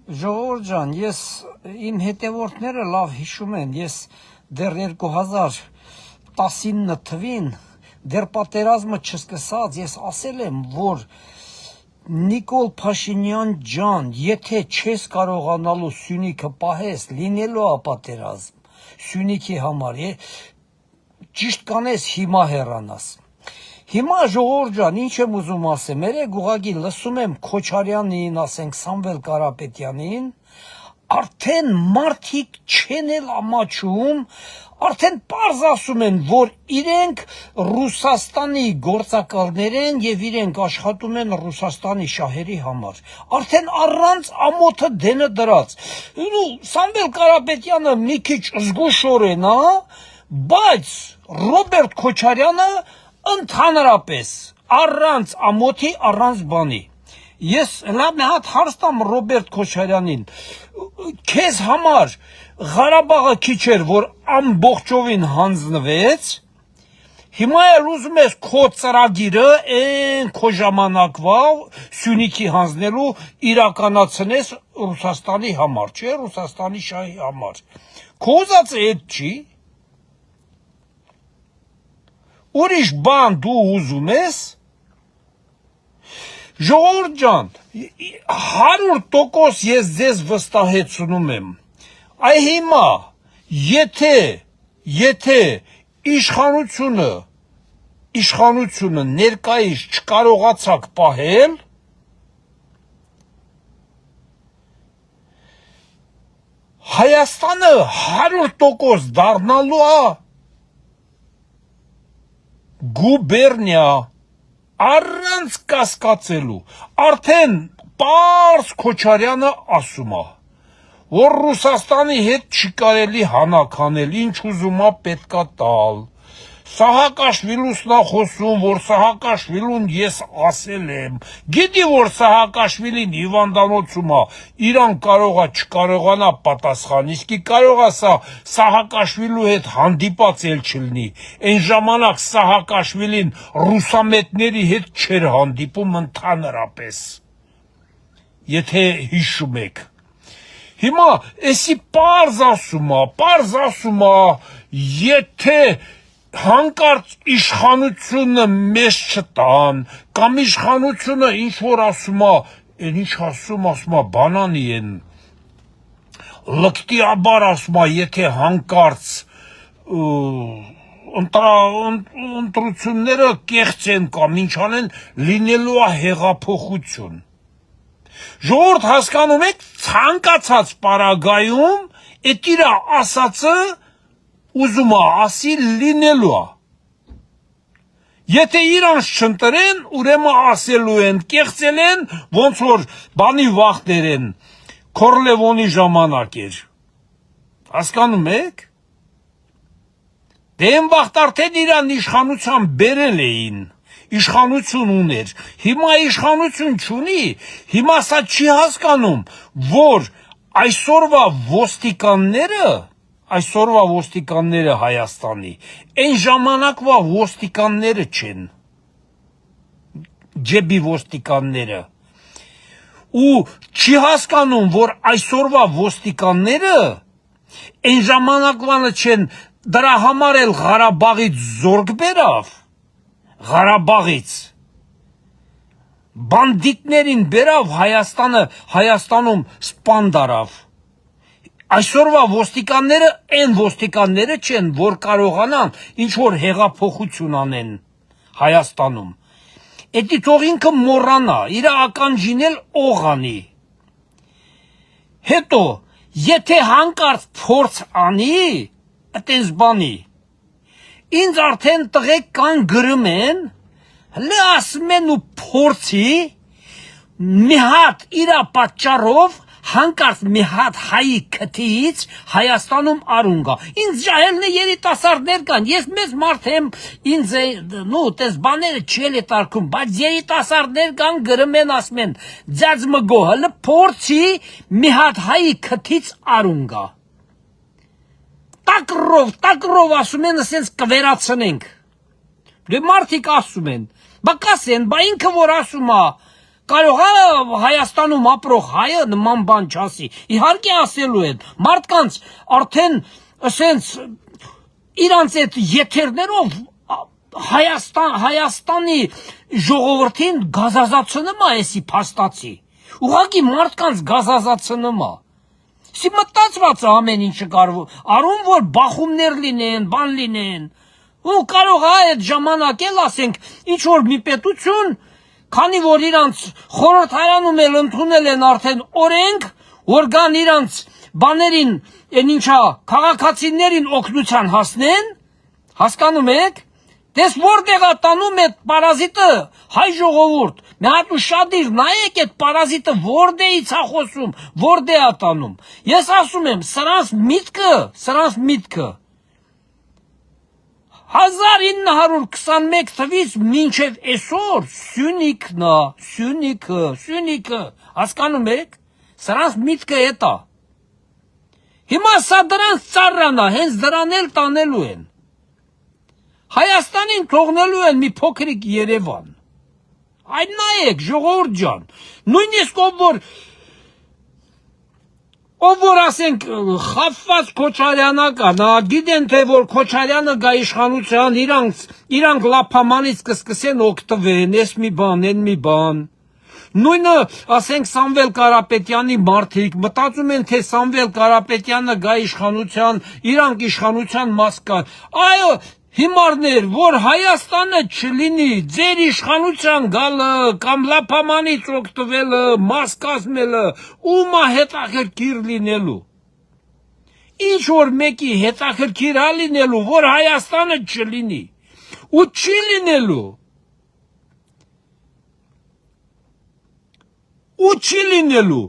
Ժողովուրդ ջան, ես իմ հետևորդները լավ հիշում են, ես դեռ 2019 թվին դեռ պատերազմը չսկսած ես ասել եմ, որ Նիկոլ Փաշինյան ջան, եթե չես կարողանալու Սյունիքը պահես, լինելու է պատերազմ Սյունիքի համար, ճիշտ կանես հիմա հեռանաս։ Հիմա ժողովուրդ ջան, ինչ եմ ուզում ասեմ, երեք ուղղակի լսում եմ Քոչարյանին, ասենք Սամվել Կարապետյանին, արդեն մարդիկ չեն էլ ամաչում, արդեն պարզ ասում են, որ իրենք Ռուսաստանի գործակալներ են եւ իրենք աշխատում են Ռուսաստանի շահերի համար։ Արդեն առանց ամոթը դենը դրած։ Սամվել Կարապետյանը մի քիչ զգուշորեն, բայց Ռոբերտ Քոչարյանը ընդհանրապես առանց ամոթի, առանց բանի։ Ես լավ մի հատ հարց տամ Ռոբերտ Քոչարյանին, քեզ համար Ղարաբաղը քիչ էր, որ ամբողջովին հանձնվեց, հիմա էլ ուզում ես քո ծրագիրը այն քո ժամանակվա Սյունիքի հանձնելու իրականացնես Ռուսաստանի համար, չէ, Ռուսաստանի շահի համար։ Քո ուզածը այդ չի։ Ուրիշ բան դու ուզում ես։ Ժողովուրդ ջան, 100% ես ձեզ վստահեցնում եմ։ Այ հիմա, եթե իշխանությունը ներկայիս չկարողացաք պահել, Հայաստանը 100% դառնալու է գուբերնիա, առանց կասկածելու, արդեն պարզ Քոչարյանը ասում է, որ Ռուսաստանի հետ չի կարելի հանակ անել, ինչ ուզում է պետքա տալ, Սահակաշվիլուսն է խոսում, որ Սահակաշվիլուն ես ասել եմ, գիտի որ Սահակաշվիլին հիվանդանոցում է, իրան կարողա չկարողանա պատասխան, իսկի կարողա սա Սահակաշվիլու հետ հանդիպած էլ չլինի, այն ժամանակ Սահակաշվիլին ռուսամետների հետ չէր հանդիպում ընդհանրապես, եթե հիշում եք, հիմա էսի պարզ ասում է, եթե հանկարծ իշխանությունը մեզ չտան, կամ իշխանությունը ինչ-որ ասում է, են ինչ ասում է, բանանի են, լկտիաբար ասում է, եթե հանկարծ ընտրությունները կեղծ են կամ ինչ անեն, լինելու է հեղափոխություն։ Ժողովուրդ հասկանում եք, ցանկացած պարագայում, այդ իր ասածը ուզում է ասի լինելու է։ Եթե իրանց չընտրեն, ուրեմն ասելու են, կեղծել են, ոնց որ բանի վախտեր են, Քորլևոնի ժամանակ էր։ Հասկանում եք։ Դե այն վաղտ արդեն իրան իշխանության բերել էին, իշխանություն ուներ, հիմա իշխանություն չունի, հիմա սա չի հասկանում, որ այսօրվա ոստիկանները Հայաստանի, այն ժամանակվա ոստիկանները չեն, ջեբի ոստիկանները, ու չի հասկանում, որ այսօրվա ոստիկանները, այն ժամանակվանը չեն, դրա համար էլ Ղարաբաղից զորք բերավ, Ղարաբաղից, բանդիտներին բերավ Հայաստանում սպան դարավ, այսօրվա ոստիկանները այն ոստիկանները չեն, որ կարողանան ինչ-որ հեղափոխություն անեն Հայաստանում, էդի թող ինքը մոռանա, իր ականջին էլ օղանի, հետո, եթե հանկարծ փորձ անի, այտենց բանի, ինձ արդեն տղեկ կան գրում են, հլը ասում են ու փորձի, մի հատ իրա պատճառով, հանկարծ մի հատ հայի քթից Հայաստանում արունգա, ինձ ջահելն է երիտասարդներ կան, ես մեծ մարդ եմ, ինձ տես բաները չել է տարկում, բայց երիտասարդներ կան գրում են ասում են, ձյաձ մգո, հլը փորձի մի հատ հայի քթից արունգա, տակրով ասում են, ասենց կվերացնենք, դե մարդիկ ասում են, բա կասեն, բա ինքը որ ասում է, Կարող է Հայաստանում ապրող հայը նման բան չասի։ Իհարկե ասելու են։ Մարդկանց արդեն ասենց իրանց այդ եթերներով Հայաստանի ժողովրդին գազազացնում է էսի փաստացի։ Ուղղակի մարդկանց գազազացնում է։ Սի մտածված է ամեն ինչը կարող արում որ բախումներ լինեն, բան լինեն։ Ու կարող է այդ ժամանակ էլ ասենք ինչ որ մի պետություն, քանի որ իրանց խորհրդարանում էլ ընդունել են արդեն օրենք, որ գան իրանց բաներին, այն ինչա քաղաքացիներին օգնության հասնեն, հասկանում եք։ Դες որտեղ է տանում այդ պարազիտը հայ ժողովուրդ։ Մի հատ ուշադիր նայեք այդ պարազիտը որտեղից է խոսում, որտեղ է տանում։ Ես ասում եմ, սրանց միտքը 1921 թվականից մինչև այսօր Սյունիքը, հասկանում եք։ Սրանց միտքը էդ է։ Հիմա սա դրանց ծառան է, հենց դրան էլ տանելու են։ Հայաստանին թողնելու են մի փոքրիկ Երևան։ Այդ նայեք, ժողովուրդ ջան, նույնիսկ ով որ ասենք խաբված Քոչարյանը կան, գիտեն թե որ Քոչարյանը գա իշխանության, իրանք լափամանից կսկսեն օգտվեն, էս մի բան, այն մի բան։ Նույնը ասենք Սամվել Կարապետյանի մարդիկ մտածում են թե Սամվել Կարապետյանը գա իշխանության, իրանք իշխանության մաս կան։ Այո, հիմարներ, որ Հայաստանը չլինի, ձեր իշխանության գալը կամ լափամանից օգտվելը, մաս կազմելը, ումա հետաքրքիր լինելու։ Ինչ որ մեկի հետաքրքիր է լինելու, որ Հայաստանը չլինի, ու չի լինելու։ Ու չի լինելու։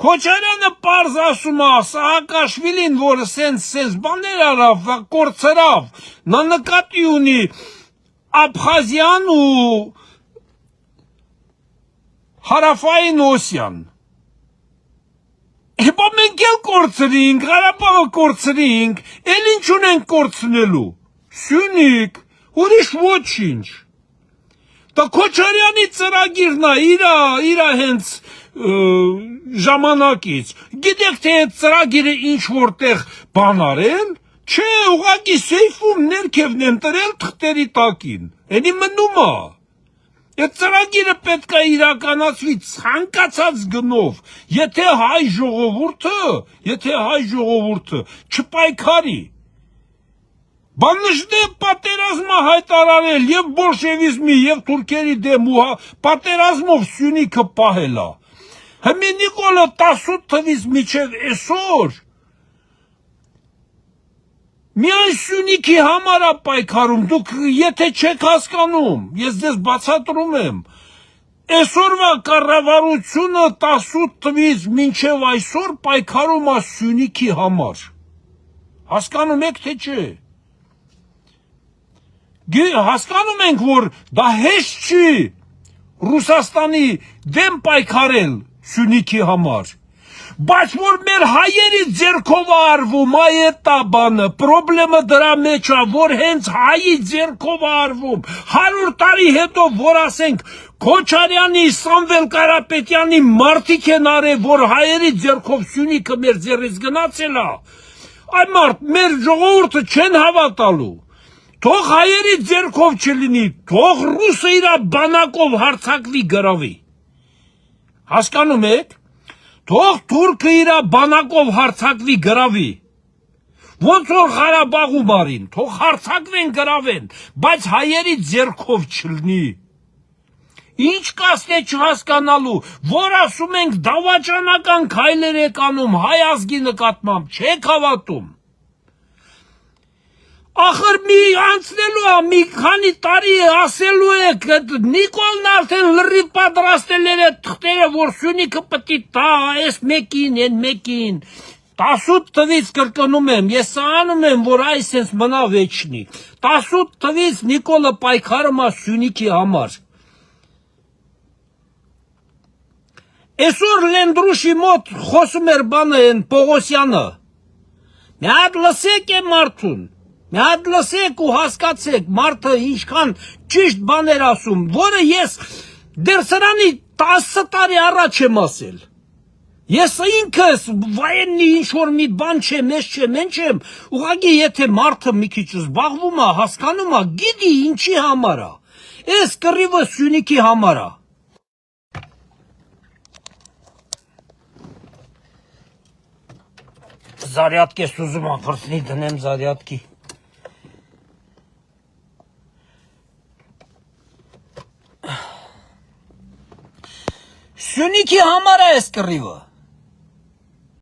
Քոչարյանը պարզ ասում է, Սահակաշվիլին, որ սենց բաներ արավ, կորցրավ, նա նկատի ունի Աբխազիան ու Հարավային Օսիան։ Հեպա մենք էլ կորցրինք, Ղարաբաղը կորցրինք, էլ ինչ ունենք կորցնելու։ Սյունիք, ուրիշ ոչինչ։ Դա Քոչարյանի ծրագիրն է, իրա հենց ժամանակից։ Գիտեք թե այդ ծրագիրը ինչ որտեղ բան արել, չէ, ուղղակի սեյֆում ներքևն են տրել թղթերի տակին։ Էնի մնում է։ Այդ ծրագիրը պետք է իրականացվի ցանկացած գնով, եթե հայ ժողովուրդը չպայքարի։ Բանժդե պատերազմը հայտարարել եւ բոլշևիզմի եւ թուրքերի դեմ ու պատերազմով Սյունիքը պահել է։ Հիմա Նիկոլը 18 թվականից մինչև այսօր միայն Սյունիքի համար է պայքարում, դուք եթե չեք հասկանում, ես դες բացատրում եմ, այսօրվա կառավարությունը 18 թվականից մինչև այսօր պայքարում է Սյունիքի համար։ Հասկանում եք թե չէ։ Հասկանում ենք, որ դա հեշտ չի Ռուսաստանի դեմ պայքարել Սյունիքի համար, բայց որ մեր հայերի ձեռքով արվում, այդ է բանը, պրոբլեմը դրա մեջ է, որ հենց հայի ձեռքով արվում, 100 տարի հետո, որ ասենք Քոչարյանի, Սամվել Կարապետյանի մարդիկ են արել, որ հայերի ձեռքով Սյունիքը մեր ձեռից գնացել է, այ մարդ, մեր ժողովուրդը չեն հավատալու։ Թող հայերի ձեռքով չլինի, թող ռուսը իր բանակով հարձակվի գրավի։ Հասկանում եք։ Թող թուրքը իր բանակով հարձակվի գրավի։ Ոնց որ Ղարաբաղում արին, թող հարձակվեն գրավեն, բայց հայերի ձեռքով չլինի։ Ինչ կասնե չհասկանալու, որ ասում ենք դավաճանական քայլեր եք անում հայ ազգի նկատմամբ, չեք հավատում։ Ախր մի անցնելու է, մի քանի տարի ասելու եք, Նիկոլն արդեն լրիվ պատրաստել էր այդ թղթերը, որ Սյունիքը պետք է տա, այս մեկին, այն մեկին։ 18 թվականից կրկնում եմ, ես անում եմ, որ այսպես մնա վեճնի։ 18 թվականից Նիկոլը պայքարում է Սյունիքի համար։ Այսօր Լենդրուշի մոտ խոսում էր բանը են Պողոսյանը։ Մի հատ լսեք է մարդուն։ Մի հատ լսեք ու հասկացեք, մարդը ինչքան ճիշտ բաներ ասում, որը ես դեռ սրանի 10 տարի առաջ եմ ասել։ Ես ինքս վայենի ինչ-որ մի բան չեմ, ես չեմ, են չեմ, ուղղակի եթե մարդը մի քիչ զբաղվում է, հասկանում է, գիտի ինչի համար է, ես կռիվը Սյունիքի համար է։ Զարյատկ ես ուզում եմ վրտնի դնեմ զարյատկի։ Սյունիքի համար է ես կռիվը։